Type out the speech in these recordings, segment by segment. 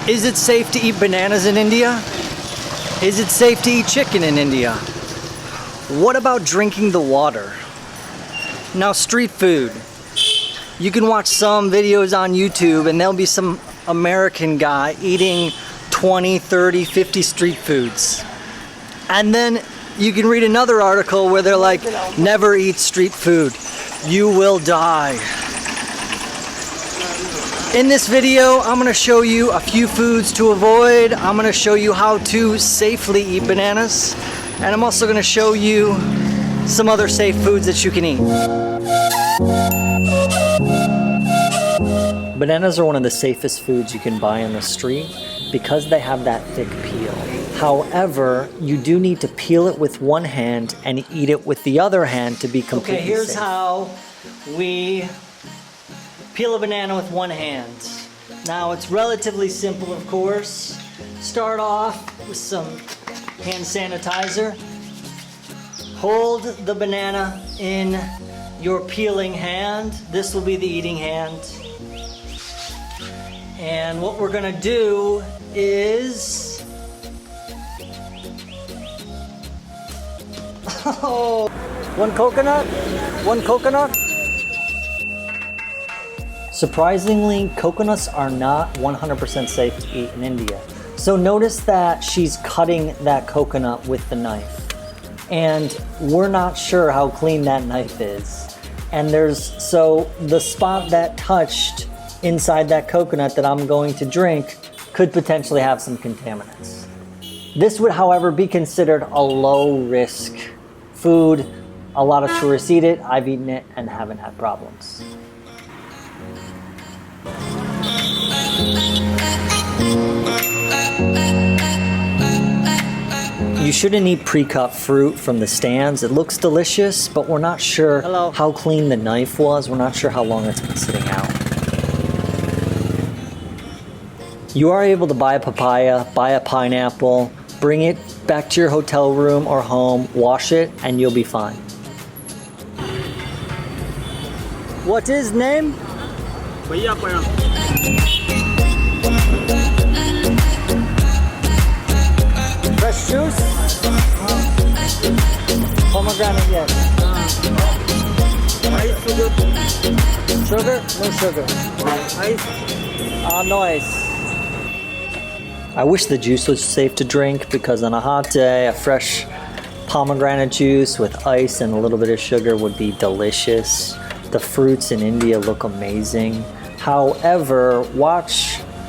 Is it safe to eat bananas in India? Is it safe to eat chicken in India? What about drinking the water? Now, street food. You can watch some videos on YouTube and there'll be some American guy eating 20, 30, 50 street foods. And then you can read another article where they're like, never eat street food. You will die. In this video, I'm gonna show you a few foods to avoid. I'm gonna show you how to safely eat bananas. And I'm also gonna show you some other safe foods that you can eat. Bananas are one of the safest foods you can buy on the street because they have that thick peel. However, you do need to peel it with one hand and eat it with the other hand to be completely safe. Okay, here's how we peel a banana with one hand. Now, it's relatively simple, of course. Start off with some hand sanitizer. Hold the banana in your peeling hand. This will be the eating hand. And what we're gonna do is... Oh, one coconut? One coconut? Surprisingly, coconuts are not 100% safe to eat in India. So notice that she's cutting that coconut with the knife. And we're not sure how clean that knife is. And so the spot that touched inside that coconut that I'm going to drink could potentially have some contaminants. This would, however, be considered a low-risk food. A lot of tourists eat it. I've eaten it and haven't had problems. You shouldn't eat pre-cut fruit from the stands. It looks delicious, but we're not sure how clean the knife was. We're not sure how long it's been sitting out. You are able to buy a papaya, buy a pineapple, bring it back to your hotel room or home, wash it, and you'll be fine. What is name? Fresh juice? Pomegranate, yes. Sugar? No sugar. Ice? No ice. I wish the juice was safe to drink because on a hot day, a fresh pomegranate juice with ice and a little bit of sugar would be delicious. The fruits in India look amazing. However,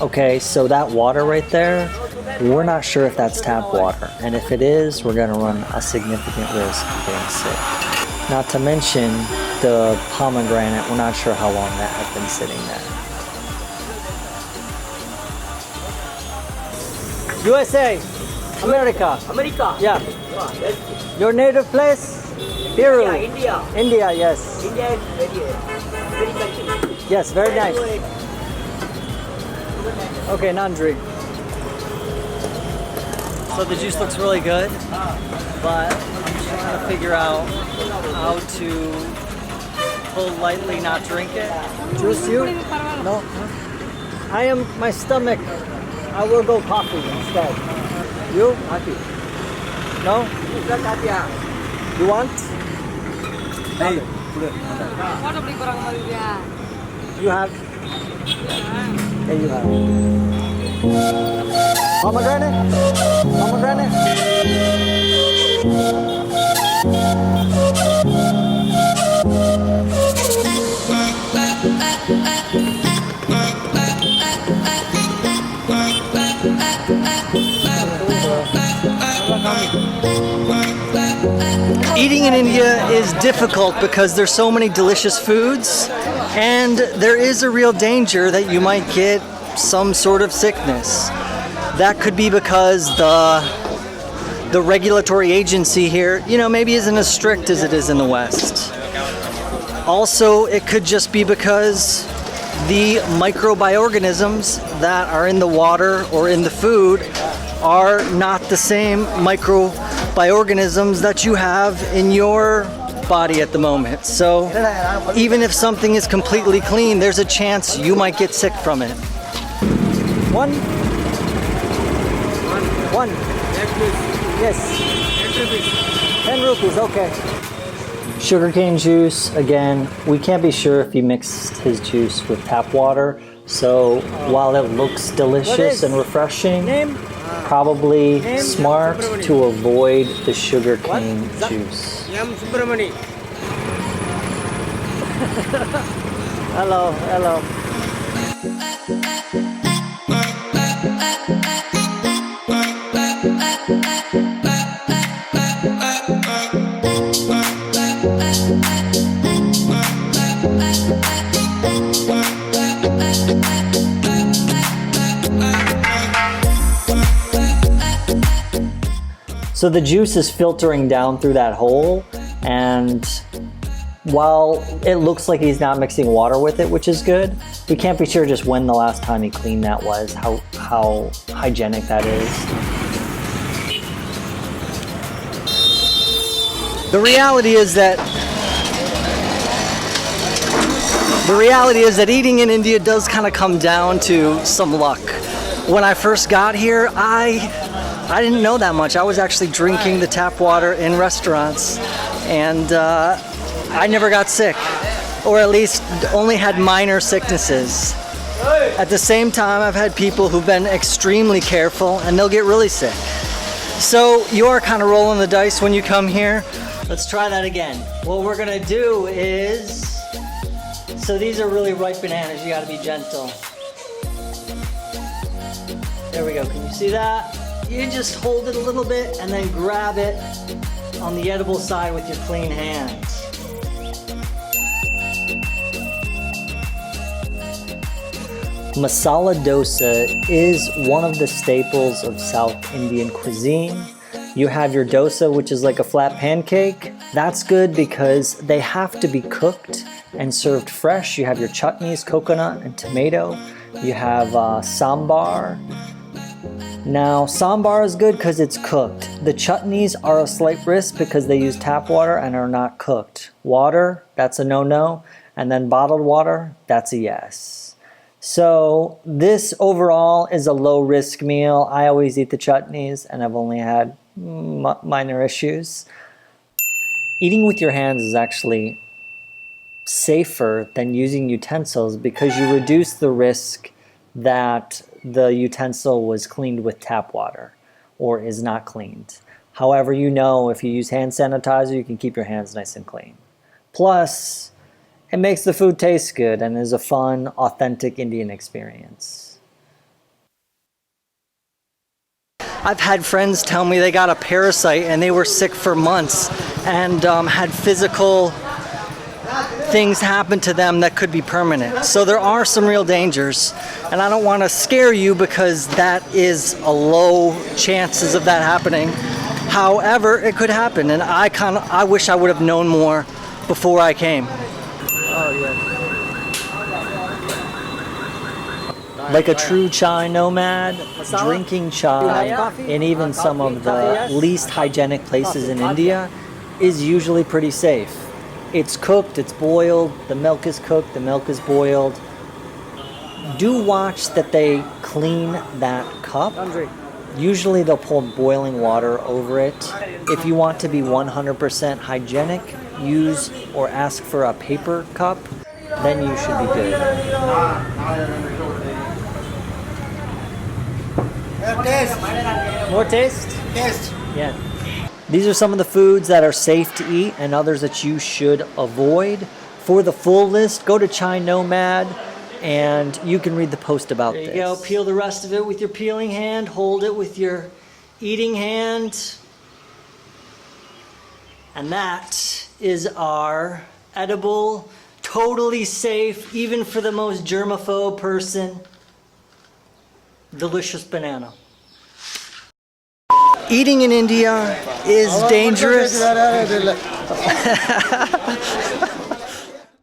okay, so that water right there, we're not sure if that's tap water. And if it is, we're gonna run a significant risk of getting sick. Not to mention the pomegranate, we're not sure how long that has been sitting there. USA, America. America? Yeah. Your native place? Peru. India. India, yes. India is very country. Yes, very nice. Okay, non-drink. So the juice looks really good, but I'm just trying to figure out how to politely not drink it. Juice you? No? My stomach. I will go coffee instead. You? Coffee. No? You want? Hey. You have? Yeah, you have. Pomegranate? Pomegranate? Eating in India is difficult because there's so many delicious foods, and there is a real danger that you might get some sort of sickness. That could be because the regulatory agency here, maybe isn't as strict as it is in the West. Also, it could just be because the microorganisms that are in the water or in the food are not the same microorganisms that you have in your body at the moment. So even if something is completely clean, there's a chance you might get sick from it. One. One. Yes. 10 rupees, okay. Sugarcane juice, again, we can't be sure if he mixed his juice with tap water. So while it looks delicious and refreshing, probably smart to avoid the sugarcane juice. Hello, hello. So the juice is filtering down through that hole, and while it looks like he's not mixing water with it, which is good, we can't be sure just when the last time he cleaned that was, how hygienic that is. The reality is that eating in India does kind of come down to some luck. When I first got here, I didn't know that much. I was actually drinking the tap water in restaurants, and I never got sick, or at least only had minor sicknesses. At the same time, I've had people who've been extremely careful and they'll get really sick. So you are kind of rolling the dice when you come here. Let's try that again. What we're gonna do is, so these are really ripe bananas, you gotta be gentle. There we go, can you see that? You just hold it a little bit and then grab it on the edible side with your clean hands. Masala dosa is one of the staples of South Indian cuisine. You have your dosa, which is like a flat pancake. That's good because they have to be cooked and served fresh. You have your chutneys, coconut and tomato. You have sambar. Now, sambar is good because it's cooked. The chutneys are a slight risk because they use tap water and are not cooked. Water, that's a no-no. And then bottled water, that's a yes. So this overall is a low-risk meal. I always eat the chutneys and I've only had minor issues. Eating with your hands is actually safer than using utensils because you reduce the risk that the utensil was cleaned with tap water or is not cleaned. However, you know if you use hand sanitizer, you can keep your hands nice and clean. Plus, it makes the food taste good and is a fun, authentic Indian experience. I've had friends tell me they got a parasite and they were sick for months and had physical things happen to them that could be permanent. So there are some real dangers, and I don't want to scare you because that is a low chances of that happening. However, it could happen, and I wish I would have known more before I came. Oh yeah. Like a true chai nomad, drinking chai in even some of the least hygienic places in India is usually pretty safe. It's cooked, it's boiled, the milk is cooked, the milk is boiled. Do watch that they clean that cup. Usually they'll pour boiling water over it. If you want to be 100% hygienic, use or ask for a paper cup, then you should be good. More taste? Taste. Yeah. These are some of the foods that are safe to eat and others that you should avoid. For the full list, go to Chai Nomad and you can read the post about this. There you go. Peel the rest of it with your peeling hand. Hold it with your eating hand. And that is our edible, totally safe, even for the most germaphobe person, delicious banana. Eating in India is dangerous.